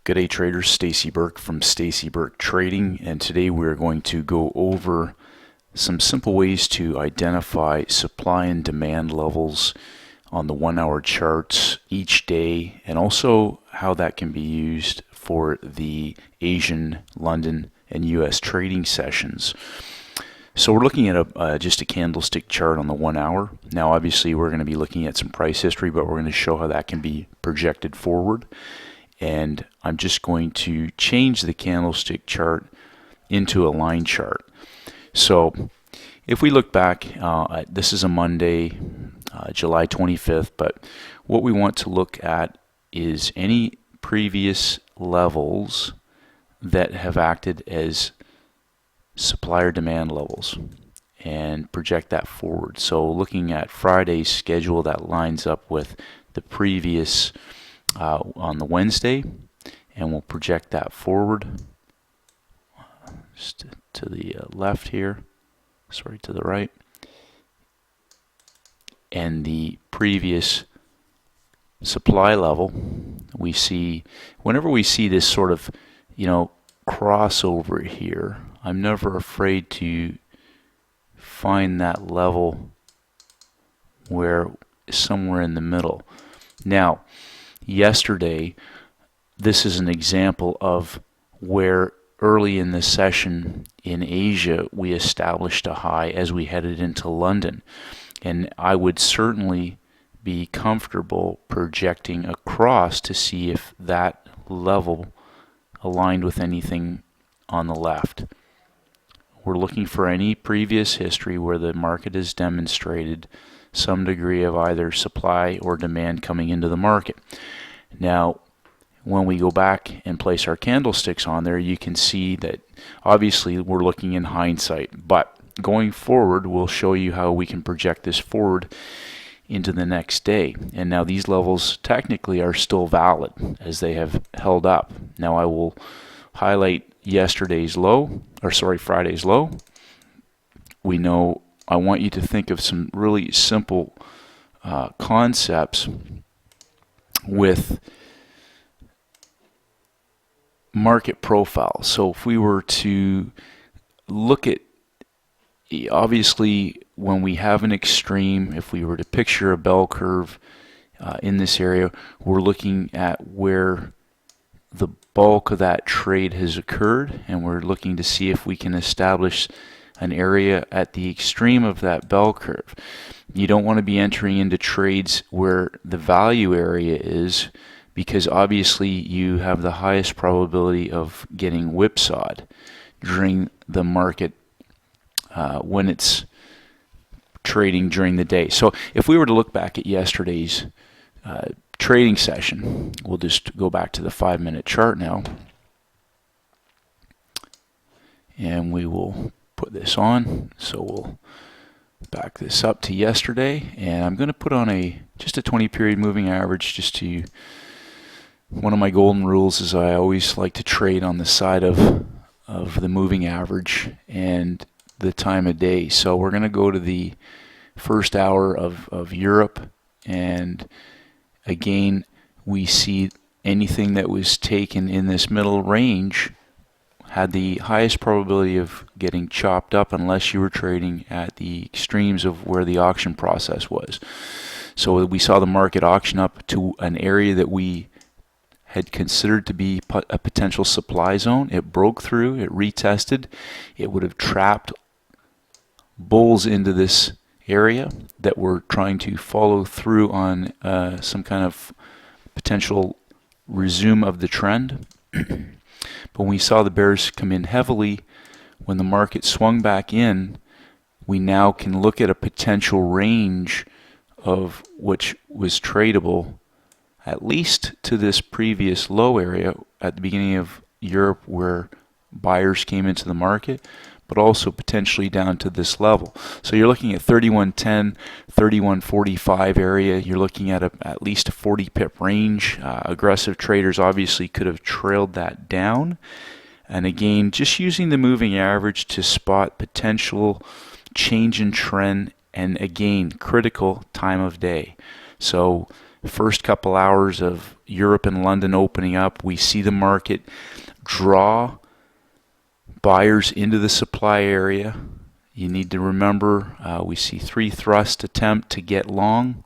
Good day traders, Stacey Burke from Stacey Burke Trading, and today we're going to go over some simple ways to identify supply and demand levels on the 1 hour charts each day, and also how that can be used for the Asian, London, and US trading sessions. So we're looking at just a candlestick chart on the 1 hour. Now obviously we're going to be looking at some price history, but we're going to show how that can be projected forward. And I'm just going to change the candlestick chart into a line chart. So if we look back, this is a Monday, July 25th, but what we want to look at is any previous levels that have acted as supplier demand levels and project that forward. So looking at Friday's schedule, that lines up with the previous on the Wednesday, and we'll project that forward just to the left here, sorry, to the right, and the previous supply level. We see, whenever we see this sort of crossover here, I'm never afraid to find that level where somewhere in the middle. Now yesterday, this is an example of where early in the session in Asia we established a high as we headed into London, and I would certainly be comfortable projecting across to see if that level aligned with anything on the left. We're looking for any previous history where the market has demonstrated some degree of either supply or demand coming into the market. Now, when we go back and place our candlesticks on there, you can see that obviously we're looking in hindsight, but going forward, we'll show you how we can project this forward into the next day. And now these levels technically are still valid as they have held up. Now I will highlight yesterday's low, or sorry, Friday's low. We know I want you to think of some really simple concepts with market profile. So if we were to look at, obviously when we have an extreme, if we were to picture a bell curve in this area, we're looking at where the bulk of that trade has occurred, and we're looking to see if we can establish an area at the extreme of that bell curve. You don't want to be entering into trades where the value area is, because obviously you have the highest probability of getting whipsawed during the market when it's trading during the day. So if we were to look back at yesterday's trading session, we'll just go back to the 5-minute chart now, and we will put this on. So we'll back this up to yesterday, and I'm going to put on just a 20 period moving average. Just to, one of my golden rules is I always like to trade on the side of the moving average and the time of day. So we're going to go to the first hour of Europe, and again we see anything that was taken in this middle range had the highest probability of getting chopped up unless you were trading at the extremes of where the auction process was. So we saw the market auction up to an area that we had considered to be a potential supply zone. It broke through, it retested, it would have trapped bulls into this area that were trying to follow through on some kind of potential resume of the trend. But when we saw the bears come in heavily, when the market swung back in, we now can look at a potential range of which was tradable at least to this previous low area at the beginning of Europe where buyers came into the market, but also potentially down to this level. So you're looking at 3110, 3145 area. You're looking at at least a 40 pip range. Aggressive traders obviously could have trailed that down. And again, just using the moving average to spot potential change in trend, and again, critical time of day. So first couple hours of Europe and London opening up, we see the market draw buyers into the supply area. You need to remember we see 3 thrust attempt to get long.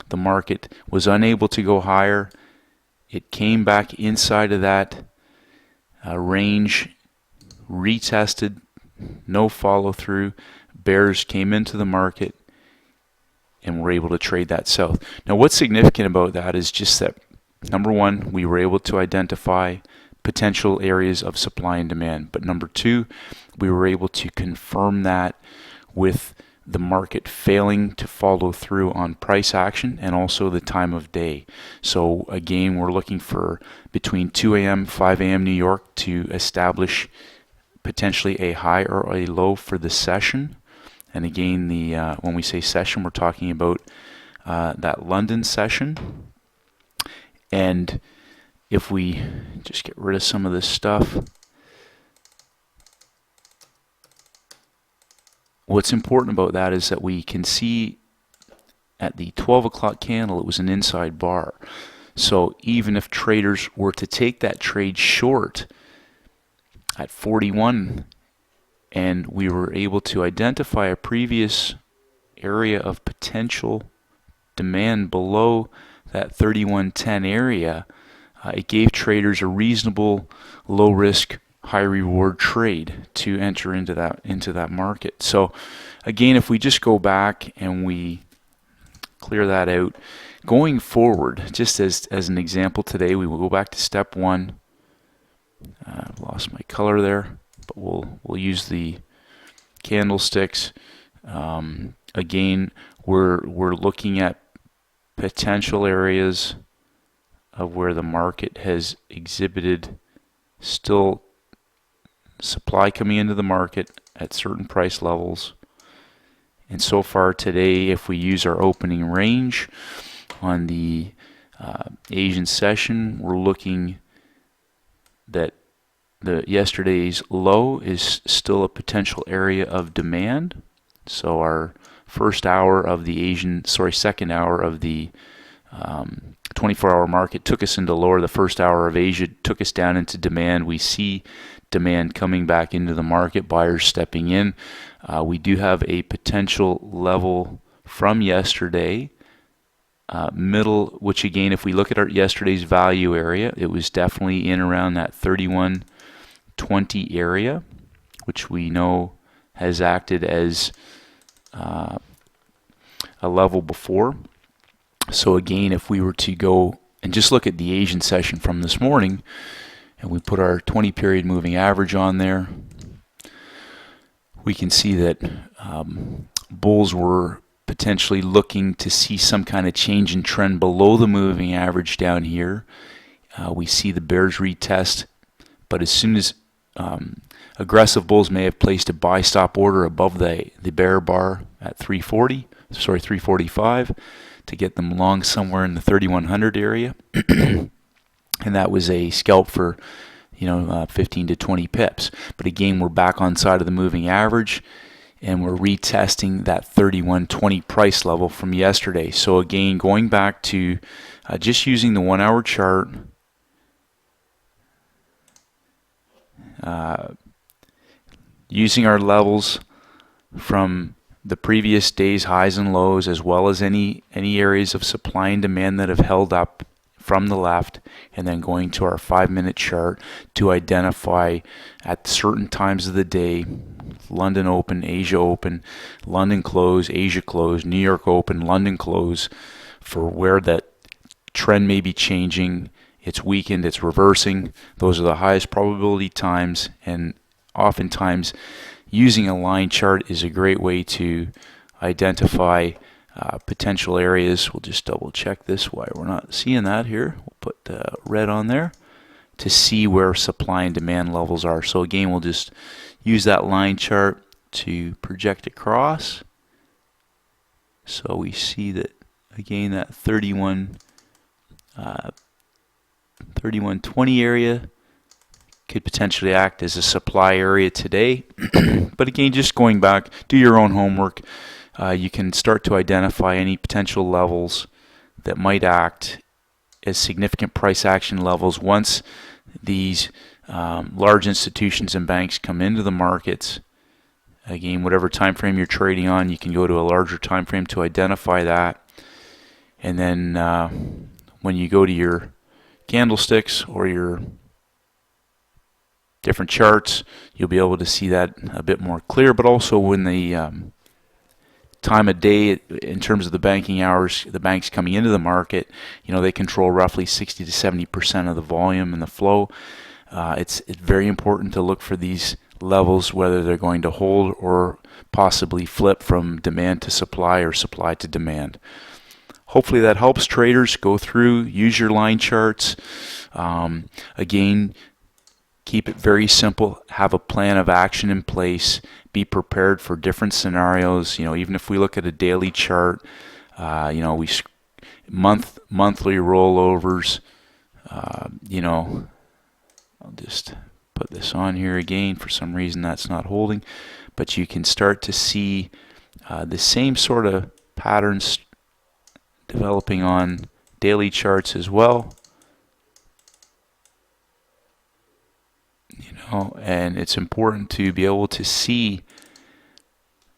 The market was unable to go higher. It came back inside of that range, retested, no follow through. Bears came into the market and were able to trade that south. Now what's significant about that is just that, number one, we were able to identify potential areas of supply and demand. But number two, we were able to confirm that with the market failing to follow through on price action and also the time of day. So again, we're looking for between 2 a.m., 5 a.m. New York to establish potentially a high or a low for the session. And again, when we say session, we're talking about that London session. And if we just get rid of some of this stuff, what's important about that is that we can see at the 12 o'clock candle, it was an inside bar. So even if traders were to take that trade short at 41, and we were able to identify a previous area of potential demand below that 3110 area, it gave traders a reasonable low risk, high reward trade to enter into that market. So again, if we just go back and we clear that out, going forward, just as an example today, we will go back to step one. I've lost my color there, but we'll use the candlesticks. Again, we're looking at potential areas of where the market has exhibited still supply coming into the market at certain price levels. And so far today, if we use our opening range on the Asian session, we're looking that yesterday's low is still a potential area of demand. So our second hour of the 24-hour market took us into lower. The first hour of Asia took us down into demand. We see demand coming back into the market, buyers stepping in. We do have a potential level from yesterday, middle, which again, if we look at our yesterday's value area, it was definitely in around that 3120 area, which we know has acted as a level before. So again, if we were to go and just look at the Asian session from this morning, and we put our 20 period moving average on there, we can see that bulls were potentially looking to see some kind of change in trend below the moving average down here. We see the bears retest, but as soon as aggressive bulls may have placed a buy stop order above the bear bar at 345 to get them long somewhere in the 3100 area. And that was a scalp for 15 to 20 pips. But again, we're back on side of the moving average, and we're retesting that 3120 price level from yesterday. So again, going back to just using the 1 hour chart, using our levels from the previous day's highs and lows, as well as any areas of supply and demand that have held up from the left, and then going to our 5-minute chart to identify at certain times of the day, London open, Asia open, London close, Asia close, New York open, London close, for where that trend may be changing. It's weakened, it's reversing. Those are the highest probability times, and oftentimes using a line chart is a great way to identify potential areas. We'll just double check this, why we're not seeing that here. We'll put red on there to see where supply and demand levels are. So again, we'll just use that line chart to project across. So we see that, again, that 3120 area could potentially act as a supply area today. But again, just going back, do your own homework. You can start to identify any potential levels that might act as significant price action levels once these large institutions and banks come into the markets. Again, whatever time frame you're trading on, you can go to a larger time frame to identify that. And then when you go to your candlesticks or your different charts, you'll be able to see that a bit more clear. But also when the time of day, in terms of the banking hours, the banks coming into the market, they control roughly 60 to 70% of the volume and the flow. It's very important to look for these levels, whether they're going to hold or possibly flip from demand to supply or supply to demand. Hopefully that helps traders go through, use your line charts. Again, keep it very simple. Have a plan of action in place. Be prepared for different scenarios. Even if we look at a daily chart, we monthly rollovers. I'll just put this on here again. For some reason that's not holding, but you can start to see the same sort of patterns developing on daily charts as well. And it's important to be able to see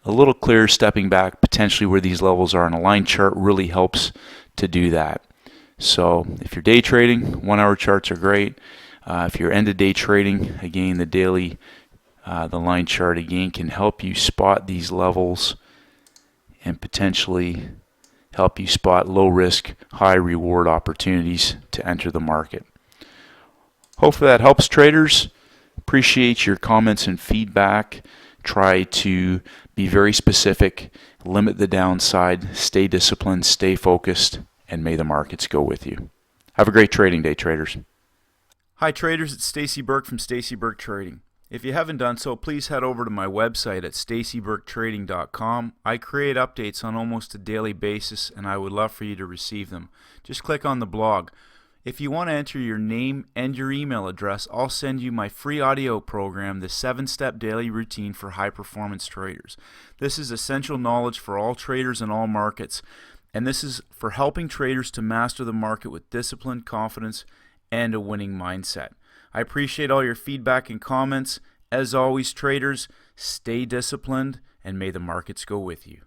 a little clearer stepping back potentially where these levels are, and a line chart really helps to do that. So if you're day trading, 1 hour charts are great. If you're end of day trading, again, the daily, the line chart again can help you spot these levels and potentially help you spot low risk, high reward opportunities to enter the market. Hopefully that helps traders. Appreciate your comments and feedback. Try to be very specific, limit the downside, stay disciplined, stay focused, and may the markets go with you. Have a great trading day, traders. Hi traders, it's Stacey Burke from Stacey Burke Trading. If you haven't done so, please head over to my website at staceyburketrading.com. I create updates on almost a daily basis, and I would love for you to receive them. Just click on the blog. If you want to enter your name and your email address, I'll send you my free audio program, the 7-Step Daily Routine for High Performance Traders. This is essential knowledge for all traders in all markets, and this is for helping traders to master the market with discipline, confidence, and a winning mindset. I appreciate all your feedback and comments. As always, traders, stay disciplined, and may the markets go with you.